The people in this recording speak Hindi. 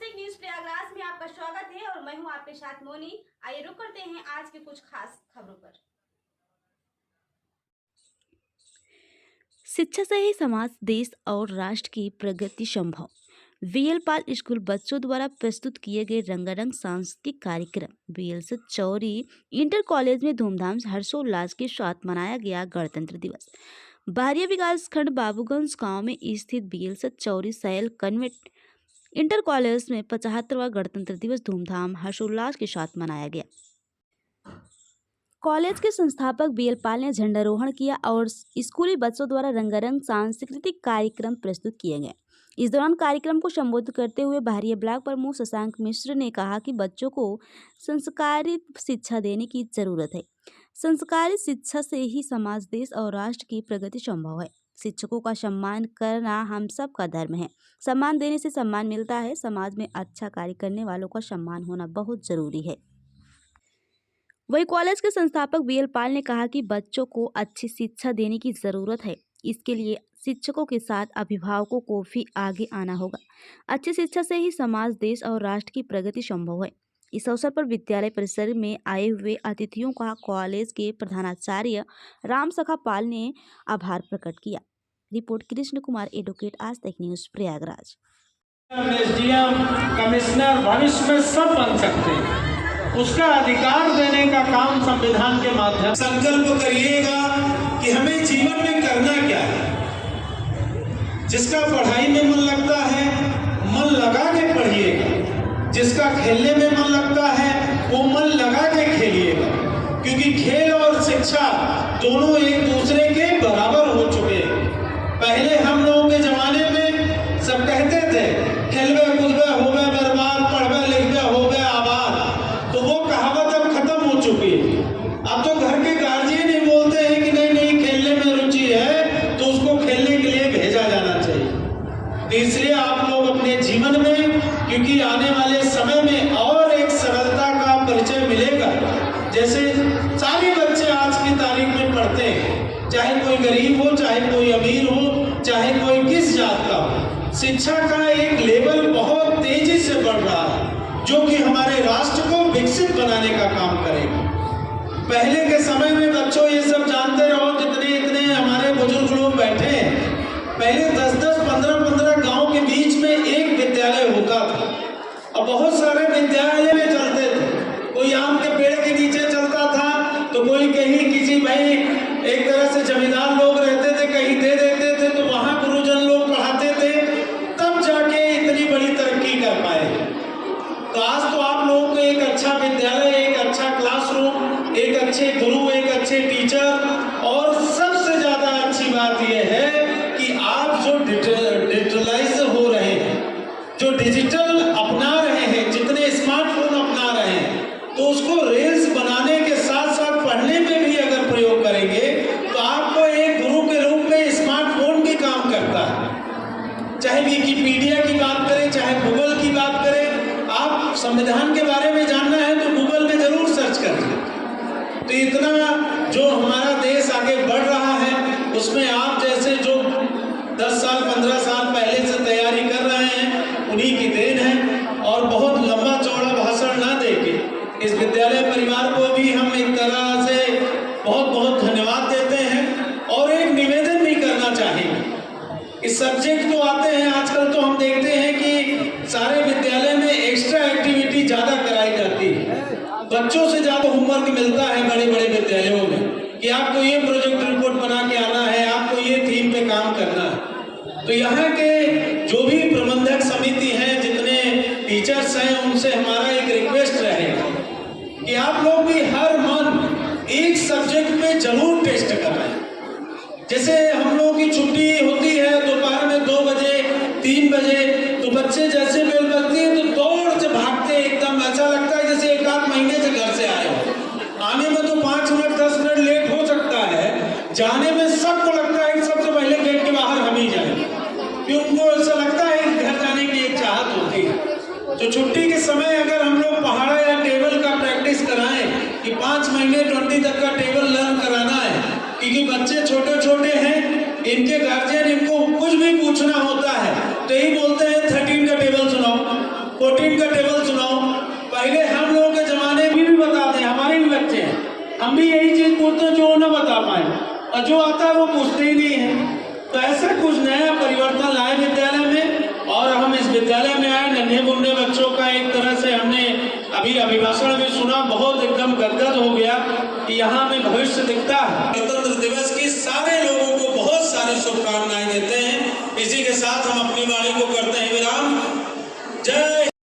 नमस्ते, न्यूज प्रयागराज में आपका स्वागत है और मैं हूं आपके साथ मोनी। आइए रुक करते हैं आज के कुछ खास खबरों पर। शिक्षा से ही समाज, देश और राष्ट्र की प्रगति संभव। वीएल पाल स्कूल बच्चों द्वारा प्रस्तुत किए गए रंगारंग सांस्कृतिक कार्यक्रम वीएल से चौरी इंटर कॉलेज में धूमधाम हर्षोल्लास के साथ मनाया गया गणतंत्र दिवस। बारिया विकास खंड बाबूगंज गांव में स्थित बीएल से चौरी सैल कन्वेंट इंटर कॉलेज में 75वां गणतंत्र दिवस धूमधाम हर्षोल्लास के साथ मनाया गया। कॉलेज के संस्थापक बीएल पाल ने झंडारोहण किया और स्कूली बच्चों द्वारा रंगारंग सांस्कृतिक कार्यक्रम प्रस्तुत किए गए। इस दौरान कार्यक्रम को संबोधित करते हुए बारिया ब्लॉक प्रमुख शशांक मिश्र ने कहा कि बच्चों को संस्कारित शिक्षा देने की जरूरत है। संस्कारित शिक्षा से ही समाज, देश और राष्ट्र की प्रगति संभव है। शिक्षकों का सम्मान करना हम सब का धर्म है। सम्मान देने से सम्मान मिलता है। समाज में अच्छा कार्य करने वालों का सम्मान होना बहुत जरूरी है। वही कॉलेज के संस्थापक बीएल पाल ने कहा कि बच्चों को अच्छी शिक्षा देने की जरूरत है। इसके लिए शिक्षकों के साथ अभिभावकों को भी आगे आना होगा। अच्छी शिक्षा से ही समाज, देश और राष्ट्र की प्रगति संभव है। इस अवसर पर विद्यालय परिसर में आए हुए अतिथियों का कॉलेज के प्रधानाचार्य राम सखा पाल ने आभार प्रकट किया। रिपोर्ट कृष्ण कुमार, एडवोकेट, आज तक न्यूज, प्रयागराज। एसडीएम, कमिश्नर भविष्य में सब बन सकते हैं। उसका अधिकार देने का काम संविधान के माध्यम से संकल्प करिएगा कि हमें जीवन में करना क्या है। जिसका पढ़ाई में मन लगता है, मन लगा के पढ़िएगा। जिसका खेलने में मन लगता है, वो मन लगा के खेलिएगा, क्योंकि खेल और शिक्षा दोनों एक दूसरे के बराबर हो चुके हैं। पहले हम लोगों के जमाने में सब कहते थे खेलवे कूदवे होवे बर्बाद, पढ़वे लिखवे होवे आबाद, तो वो कहावत अब खत्म हो चुकी है। अब तो घर के गार्जियन ही बोलते हैं कि नहीं खेलने में रुचि है तो उसको खेलने के लिए भेजा जाना चाहिए। तो इसलिए आप लोग अपने जीवन में, क्योंकि आने वाले समय में और एक सरलता का परिचय मिलेगा। जैसे सारे बच्चे आज की तारीख में पढ़ते हैं, चाहे कोई गरीब हो, चाहे कोई अमीर हो, चाहे कोई किस जात का हो। शिक्षा का एक लेवल बहुत तेजी से बढ़ रहा है, जो कि हमारे राष्ट्र को विकसित बनाने का काम करेगा। पहले के समय में बच्चों ये सब जानते रहो, जितने इतने हमारे बुजुर्ग लोग बैठे हैं, पहले 10-10, 15-15 गांव के बीच में एक विद्यालय होता था। अब बहुत सारे विद्यालय में चलते थे। कोई आम के पेड़ के नीचे चलता था, तो कोई कहीं किसी भाई एक तरह से जमींदार लोग रहते थे, कहीं दे देते थे, तो वहां गुरुजन लोग पढ़ाते थे, तब जाके इतनी बड़ी तरक्की कर पाए। तो आज तो आप लोगों को एक अच्छा विद्यालय, एक अच्छा क्लासरूम, एक अच्छे गुरु, एक अच्छे टीचर, और सबसे ज्यादा अच्छी बात यह है कि आप जो डिजिटलाइज हो रहे हैं, जो डिजिटल अपना रहे हैं, जितने स्मार्टफोन अपना रहे हैं, तो उसको रील्स बनाने के साथ साथ पढ़ने में भी अगर प्रयोग करेंगे तो आपको एक गुरु के रूप में स्मार्टफोन भी काम करता है। चाहे विकिपीडिया की बात करें, चाहे गूगल की बात करें, आप संविधान के बारे में जानना है तो गूगल में जरूर सर्च करिए। तो इतना जो हमारा देश आगे बढ़ रहा है, उसमें आप जैसे जो 10 साल 15 साल पहले से तैयारी कर रहे हैं, उन्हीं की देन है। और बहुत लंबा चौड़ा भाषण ना देके इस विद्यालय परिवार को भी हम एक तरह से बहुत बहुत धन्यवाद देते हैं और एक निवेदन भी करना चाहेंगे। इस सब्जेक्ट तो आते हैं, आजकल तो हम देखते हैं कि सारे विद्यालय में एक्स्ट्रा एक्टिविटी ज्यादा कराई जाती है। बच्चों से ज्यादा होमवर्क मिलता है बड़े बड़े विद्यालयों में कि आपको ये प्रोजेक्ट रिपोर्ट बना के आना है, आपको ये थीम पे काम करना है। तो यहाँ के जो भी प्रबंधक समिति हैं, जितने टीचर्स हैं, उनसे हमारा एक रिक्वेस्ट रहेगा कि आप लोग भी हर मंथ एक सब्जेक्ट पे जरूर टेस्ट कराएं। जैसे हम लोगों की छुट्टी होती है दोपहर में 2 बजे 3 बजे, तो बच्चे जैसे बेल बजती है तो दौड़ से भागते, एकदम ऐसा लगता है जैसे 1-8 महीने से घर से आए हो। आने में तो 5 मिनट 10 मिनट लेट हो सकता है, जाने में सबको लगता है कि सबसे पहले गेट के बाहर हम ही जाएं, क्योंकि उनको ऐसा लगता है कि घर जाने की एक चाहत होती है। तो छुट्टी के समय अगर हम लोग पहाड़ा या टेबल का प्रैक्टिस कराएं कि 5 महीने 20 तक का टेबल लर्न कराना है, क्योंकि बच्चे छोटे छोटे हैं, इनके गार्जियन इनको कुछ भी पूछना होता है तो यही बोलते हैं 13 का टेबल सुनाओ, प्रोटीन का टेबल सुनाओ। पहले हम लोगों के जमाने में भी बता दें, हमारे भी बच्चे हैं, हम भी यही चीज पूछते हैं जो न बता पाए, और जो आता है वो पूछते ही नहीं है। तो ऐसा कुछ नया परिवर्तन लाए विद्यालय में, और हम इस विद्यालय में आए नन्हे मुन्ने बच्चों का एक तरह से हमने अभी अभिभाषण में सुना, बहुत एकदम गदगद हो गया कि यहाँ में भविष्य दिखता है।